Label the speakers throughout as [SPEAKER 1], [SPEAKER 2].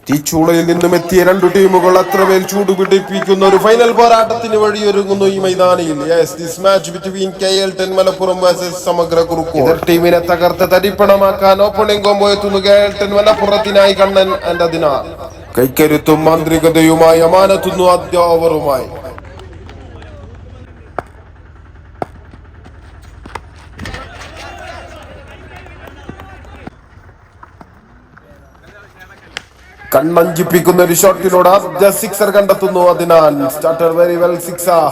[SPEAKER 1] തീച്ചൂളയിൽ നിന്നും എത്തിയ രണ്ടു ടീമുകൾ അത്രമേൽ ചൂടുപിടിപ്പിക്കുന്ന ഒരു ഫൈനൽ പോരാട്ടത്തിന് വഴിയൊരുങ്ങുന്നു ഈ മൈതാനിയിൽ. This match between KL10 Malappuram versus സമഗ്ര കുറുക്കോൾ. ടീമിനെ തകർത്ത് തരിപ്പണമാക്കാൻ ഓപ്പണിംഗ് കോംബോ എത്തുന്നു KL10 മലപ്പുറത്തിനായി കണ്ണൻ ആൻഡ് അതിനാർ. കൈക്കരുത്തും മാന്ത്രികതയുമായി അമാനെത്തുന്നു ആദ്യ ഓവറുമായി. കണ്ണഞ്ചിപ്പിക്കുന്ന ഒരു ഷോട്ടിലൂടെ ആദ്യ സിക്സർ കണ്ടെത്തുന്നു. അതിനാൽ സ്റ്റാർട്ടർ വെരി വെൽ സിക്സർ.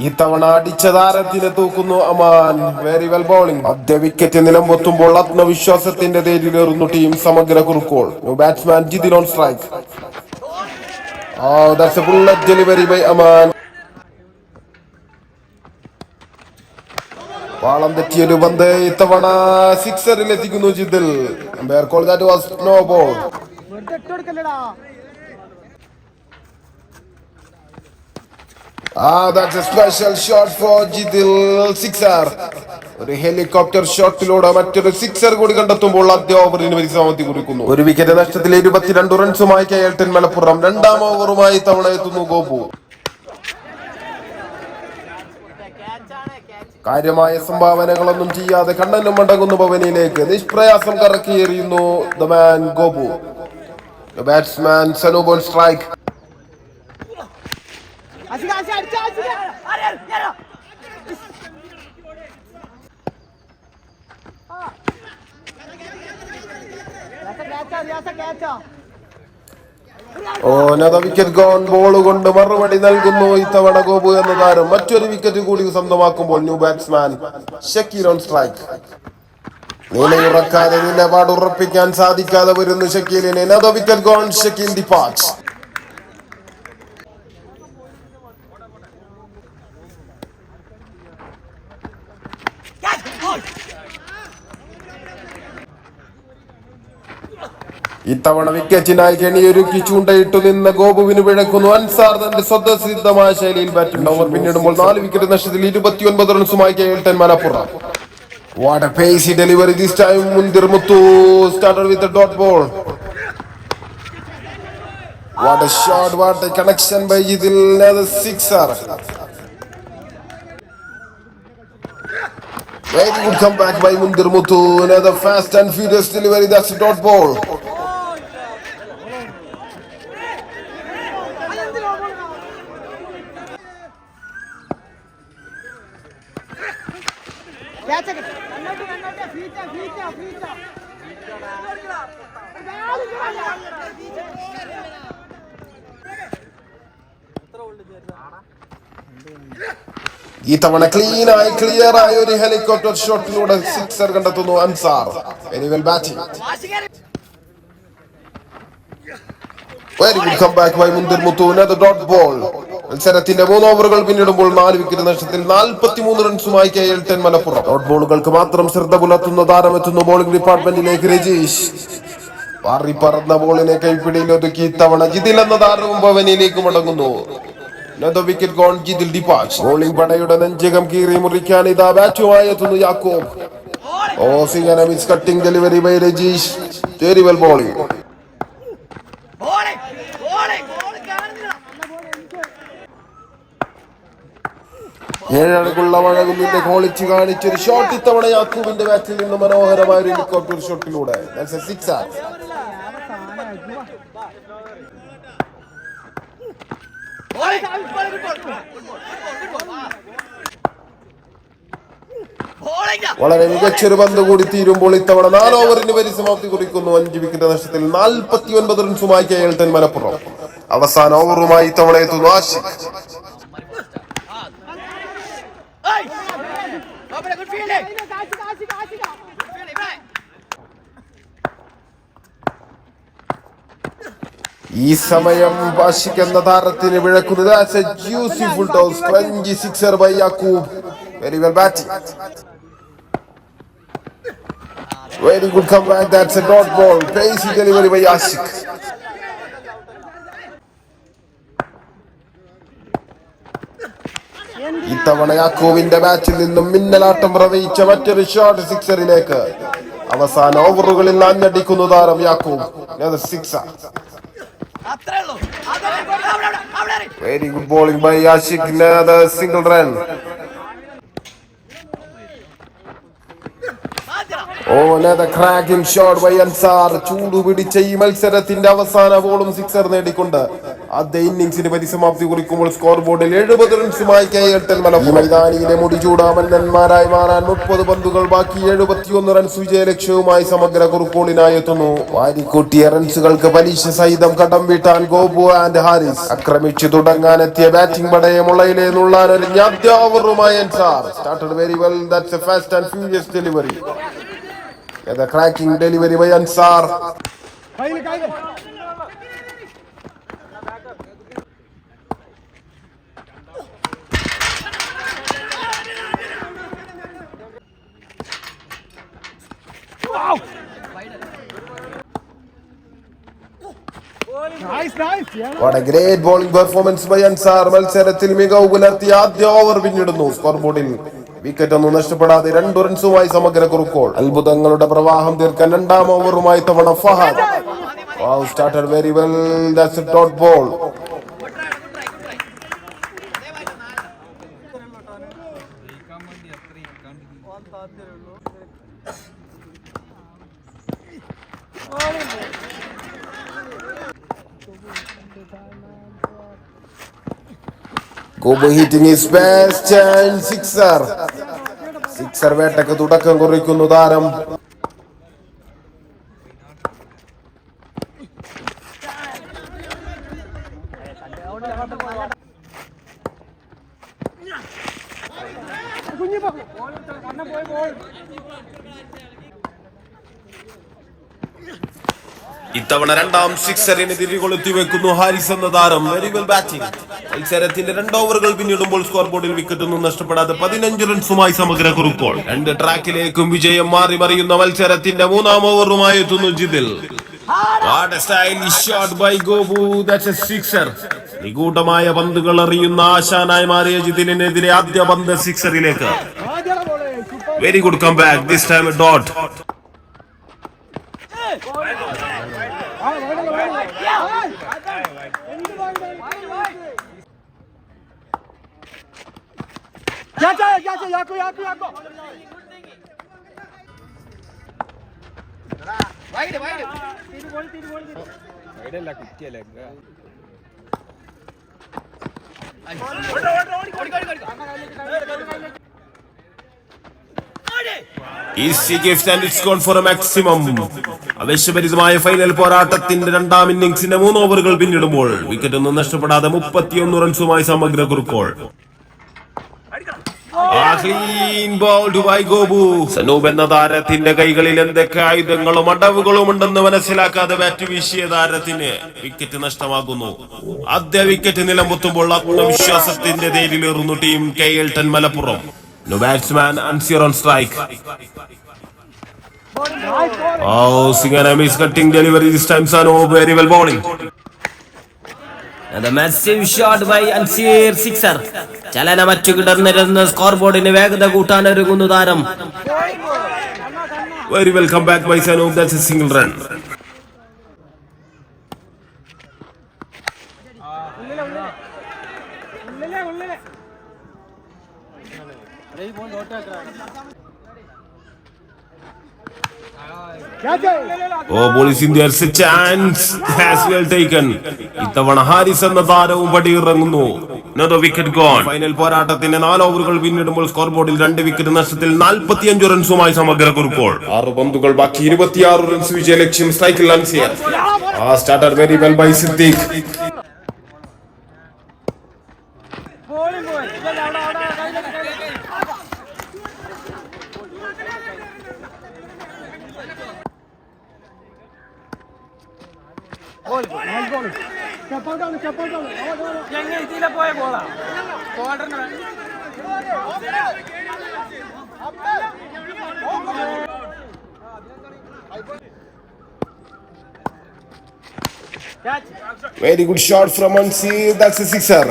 [SPEAKER 1] ഇത്തവണ അടിച്ച താരത്തിനെ തൂക്കുന്നു അമാൻ. Very well bowling. ആദ്യ വിക്കറ്റ് നിലംപൊത്തുമ്പോൾ ആത്മവിശ്വാസത്തിന്റെ തേരിലേറുന്നു team Samagra Kurukkol. Batsman Jithin on strike. Oh, that's a bullet delivery by Aman. പാളം തെറ്റിയൊരു പന്ത് ഇത്തവണ സിക്സറിൽ എത്തിക്കുന്നു Jithil. Umpire call that was no ball. That's a special shot for Jithil. Sixer. ഒരു ഹെലികോപ്റ്റർ ഷോട്ടിലൂടെ മറ്റൊരു സിക്സർ കൂടി കണ്ടെത്തുമ്പോൾ ആദ്യ ഓവറിന് പരിസമാപ്തി കുറിക്കുന്നു. ഒരു വിക്കറ്റ് നഷ്ടത്തിൽ 22 റൺസുമായി KL10 മലപ്പുറം. രണ്ടാം ഓവറുമായി തവണ എത്തുന്നു ഗോപു. കാര്യമായ സംഭാവനകളൊന്നും ചെയ്യാതെ കണ്ണനും മടങ്ങുന്നു ഭവനിലേക്ക്. നിഷ്പ്രയാസം കറക്കിയെറിയുന്നു the man Gopu. Batsman Sanoob on strike. Wicket gone. Ball കൊണ്ട് മറുപടി നൽകുന്നു ഇത്തവണ ഗോപു എന്ന താരം. മറ്റൊരു വിക്കറ്റ് കൂടി സ്വന്തമാക്കുമ്പോൾ new batsman Shakeel on strike. നിലയുറക്കാതെ നിലപാട് ഉറപ്പിക്കാൻ സാധിക്കാതെ വരുന്നു ഷക്കീലിന്. Wicket gone. ഷക്കീൽ ഡിപ്പാർട്സ്. ഇത്തവണ വിക്കറ്റിനായി കെണിയൊരുക്കി ചൂണ്ടയിട്ടു നിന്ന ഗോപുവിന് പിഴക്കുന്നു അൻസാർ തന്റെ സ്വതസിദ്ധമായ ശൈലിയിൽ ബാറ്റിംഗ്. ഓവർ പിന്നിടുമ്പോൾ 4 വിക്കറ്റ് നഷ്ടത്തിൽ 29 റൺസുമായി KL10 Malappuram. What a pacey delivery this time. Mundir Muthu started with a dot ball. What a shot, what a connection by Jidil. Another sixer. Very good comeback by Mundir Muthu. Another fast and furious delivery. That's a dot ball. ഈ തവണ clear ആയ ഒരു helicopter ഷോട്ടിലൂടെ sixer കണ്ടെത്തുന്നു Ansar. Very well batting. Very good comeback by Munthir Muthu. Another dot ball. മത്സരത്തിന്റെ 3 ഓവറുകൾ പിന്നിടുമ്പോൾ 4 wicket നഷ്ടത്തിൽ 43 റൺസുമായി KL10 Malappuram. Dot ബോളുകൾക്ക് മാത്രം ശ്രദ്ധ പുലർത്തുന്ന താരമെത്തുന്നു ബോളിംഗ് ഡിപ്പാർട്ട്മെന്റിലേക്ക്. രജീഷ് പാറി പറന്ന ബോളിനെ കൈപ്പിടിയിൽ ഒതുക്കി ഇത്തവണ ജിതിൽ എന്ന താരവും ഭവനിലേക്ക് മടങ്ങുന്നു. Wicket gone. Jithil departs. Bowling പടയുടെ നെഞ്ചകം കീറി മുറിക്കാൻ ഇതാ ബാറ്റുമായി എത്തുന്നു Yakob. Miss cutting delivery by Rajeesh. Very well bowling. ഏഴടുക്കുള്ള വഴകുന്നിന്റെ ക്വാളിറ്റി കാണിച്ചൊരു ഷോട്ട് ഇത്തവണ യാക്കൂബിന്റെ ബാറ്റിൽ നിന്ന് മനോഹരമായ ഒരു ഹെലികോപ്റ്റർ ഷോട്ടിലൂടെ. സിക്സർ. വളരെ മികച്ചൊരു പന്ത് കൂടി തീരുമ്പോൾ ഇത്തവണ 4 ഓവറിന് പരിസമാപ്തി കുറിക്കുന്നു. 5 വിക്കറ്റ് നഷ്ടത്തിൽ 49 റൺസുമായി KL10 മലപ്പുറം. അവസാന ഓവറുമായി ഇത്തവണ എത്തുന്നു ആഷിഖ്. ഈ സമയം ആഷിഖ് എന്ന താരത്തിന് വിളക്കുന്നത് as a beautiful toss, crunchy sixer by Yaqub. Very well batting. Very good comeback. That's a dot ball. Crazy delivery by Ashik. ഇത്തവണ യാക്കോവിന്റെ ബാറ്റിൽ നിന്നും മിന്നലാട്ടം പ്രവഹിച്ച മറ്റൊരു ഷോട്ട് സിക്സറിലേക്ക്. അവസാന ഓവറുകളിൽ ആഞ്ഞടിക്കുന്നു താരം യാക്കോബ്. Sixer. Very good bowling by Ashik. Another single run. Another cracking shot by Ansar. ചൂടുപിടിച്ച ഈ മത്സരത്തിന്റെ അവസാന ബോളും സിക്സർ നേടിക്കൊണ്ട് ആദ്യ ഇന്നിംഗ്സിന് പരിസമാപ്തി കുറിക്കുമ്പോൾ സ്കോർ ബോർഡിൽ 70 റൺസുമായി KL മലപ്പുറം. മൈതാനിയിലെ മുടിചൂടാമന്നന്മാരായി മാറാൻ 30 പന്തുകൾ ബാക്കി 71 റൺസ് വിജയലക്ഷ്യവുമായി സമഗ്ര കുറുക്കോളിനായി എത്തുന്നു. വാരിക്കൂട്ടിയ റൺസുകൾക്ക് പലിശ സഹിതം കടം വീട്ടാൻ ഗോപു ആൻഡ് ഹാരിസ്. ആക്രമിച്ചു തുടങ്ങാനെത്തിയ ബാറ്റിംഗ് പടയെ മുളയിലെ നുള്ളാനൊരുങ്ങി ആദ്യ ഓവറുമായി Ansar. Started very well. That's a fast and furious delivery. The cracking delivery by Ansar.
[SPEAKER 2] Wow! Nice.
[SPEAKER 1] What a great bowling performance by Ansar. മത്സരത്തിൽ മികവ് പുലർത്തിയ ആദ്യ ഓവർ പിന്നിടുന്നു. സ്കോർ ബോർഡിൽ വിക്കറ്റ് ഒന്നും നഷ്ടപ്പെടാതെ 2 റൺസുമായി സമഗ്ര കുറുക്കോൾ. അത്ഭുതങ്ങളുടെ പ്രവാഹം തീർക്കാൻ രണ്ടാം ഓവറുമായി തവണ Fahad. Wow, started very well. That's a dot ball. Gobu hitting his best and sixer വേട്ടക്ക് തുടക്കം കുറിക്കുന്നു താരം. ഇത്തവണ രണ്ടാം സിക്സറിന് തിരികൊളുത്തി വെക്കുന്നു ഹാരിസ് എന്ന താരം. Very well batting. മത്സരത്തിന്റെ 2 ഓവറുകൾ പിന്നിടുമ്പോൾ സ്കോർ ബോർഡിൽ വിക്കറ്റ് ഒന്നും നഷ്ടപ്പെടാതെ 15 റൺസുമായി സമഗ്ര കുറുക്കോൾ. 2 ട്രാക്കിലേക്കും വിജയം മാറി മറിയുന്ന മത്സരത്തിന്റെ 3-ാം ഓവറുമായി എത്തുന്നു Jithil. What a stylish shot by Gobu. That's a sixer. നിഗൂഢമായ പന്തുകൾ എറിയുന്ന ആശാനായി മാറിയ ജിതിലിനെതിരെ ആദ്യ പന്ത് സിക്സറിലേക്ക്. Very good come back. This time a dot.
[SPEAKER 2] Yaku. Wide. Wide കുറ്റിയല്ലേ.
[SPEAKER 1] Easy gift and it's gone for a maximum. ആവേശഭരിതമായ ഫൈനൽ പോരാട്ടത്തിന്റെ 2-ാം ഇന്നിംഗ്സിന്റെ 3 ഓവറുകൾ പിന്നിടുമ്പോൾ വിക്കറ്റ് ഒന്നും നഷ്ടപ്പെടാതെ 31 റൺസുമായി സമഗ്ര കുറുക്കോൾ. Clean ball two by Gobu. Sanoop എന്ന താരത്തിന്റെ കൈകളിൽ എന്തൊക്കെ ആയുധങ്ങളും അടവുകളും ഉണ്ടെന്ന് മനസ്സിലാക്കാതെ ബാറ്റ് വീശിയ താരത്തിന് വിക്കറ്റ് നഷ്ടമാകുന്നു. ആദ്യ വിക്കറ്റ് നിലംപൊത്തുമ്പോൾ ആത്മവിശ്വാസത്തിന്റെ തേരിലേറുന്നു team KL Malappuram. No batsman and zero on strike. Singana is cutting delivery this time. Sano very well bowling.
[SPEAKER 3] And the massive shot by Ansir sixer. ചലന മറ്റു കിടന്നിരുന്ന സ്കോർ ബോർഡിന് വേഗത കൂട്ടാനൊരുങ്ങുന്നു താരം.
[SPEAKER 1] Very well come back by Sano. That's a single run. Ball is in there. It's a chance. Has well taken. ഇത്തവണ ഹാരിസ് എന്ന താരവും പടിയിറങ്ങുന്നു. Another wicket gone. Final പോരാട്ടത്തിന്റെ 4 ഓവറുകൾ പിന്നിടുമ്പോൾ സ്കോർ ബോർഡിൽ 2 വിക്കറ്റ് നഷ്ടത്തിൽ 45 റൺസുമായി സമഗ്ര കുറുക്കോൾ. 6 പന്തുകൾ ബാക്കി 26 റൺസ് വിജയലക്ഷ്യം. സ്ട്രൈക്കിൽ അൻസിയർ. Started very well by Siddique.
[SPEAKER 2] എങ്ങനെ ഇതിലെ പോയ ബോളാ ബോർഡറിന്
[SPEAKER 1] very good shot from Anseer, that's a sixer.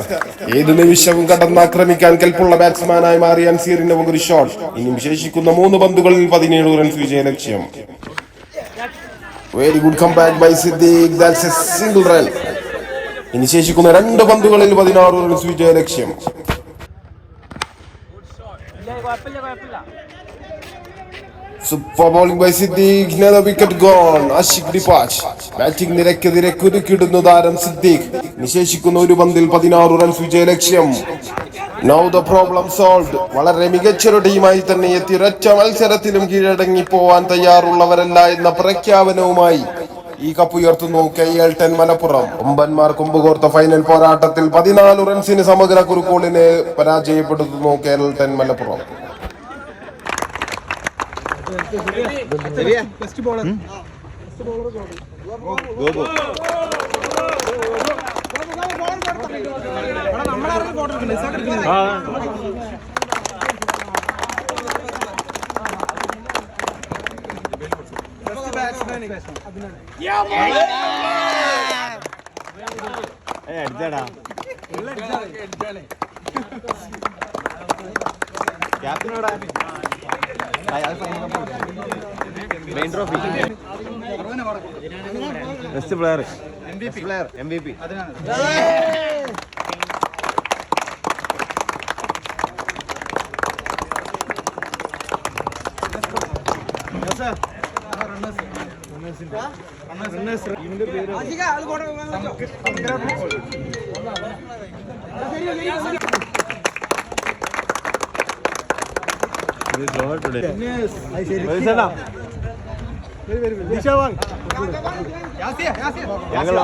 [SPEAKER 1] ഏത് നിമിഷവും കടന്നാക്രമിക്കാൻ കെൽപ്പുള്ള ബാറ്റ്സ്മാനായി മാറിയ അൻസീറിന്റെ ഒരു ഷോട്ട്. ഇനിയും ശേഷിക്കുന്ന 3 പന്തുകളിൽ 17 റൺസ് വിജയ ലക്ഷ്യം. Very good comeback by Siddique, that's a single run. ഇനി ശേഷിക്കുന്ന 2 പന്തുകളിൽ 16 റൺസ് വിജയ ലക്ഷ്യം. Super bowling by Siddique, another wicket gone. Ashiq departs batting നിരക്കെതിരെ കുരുക്കിടുന്നു താരം സിദ്ദീഖ്. നിശേഷിക്കുന്ന 1 പന്തിൽ 16 റൺസ് വിജയ ലക്ഷ്യം. Now the problem solved. വളരെ മികച്ചൊരു ടീമായി തന്നെ എത്തി ഒരൊറ്റ മത്സരത്തിലും കീഴടങ്ങി പോവാൻ തയ്യാറുള്ളവരല്ല എന്ന പ്രഖ്യാപനവുമായി ഈ കപ്പ് ഉയർത്തുന്നു KL10 മലപ്പുറം. ഒമ്പന്മാർ കൊമ്പുകോർത്ത ഫൈനൽ പോരാട്ടത്തിൽ 14 റൺസിന് സമഗ്ര കുറുക്കോളിനെ പരാജയപ്പെടുത്തുന്നു KL10 Malappuram.
[SPEAKER 4] Best player MVP ഞങ്ങൾ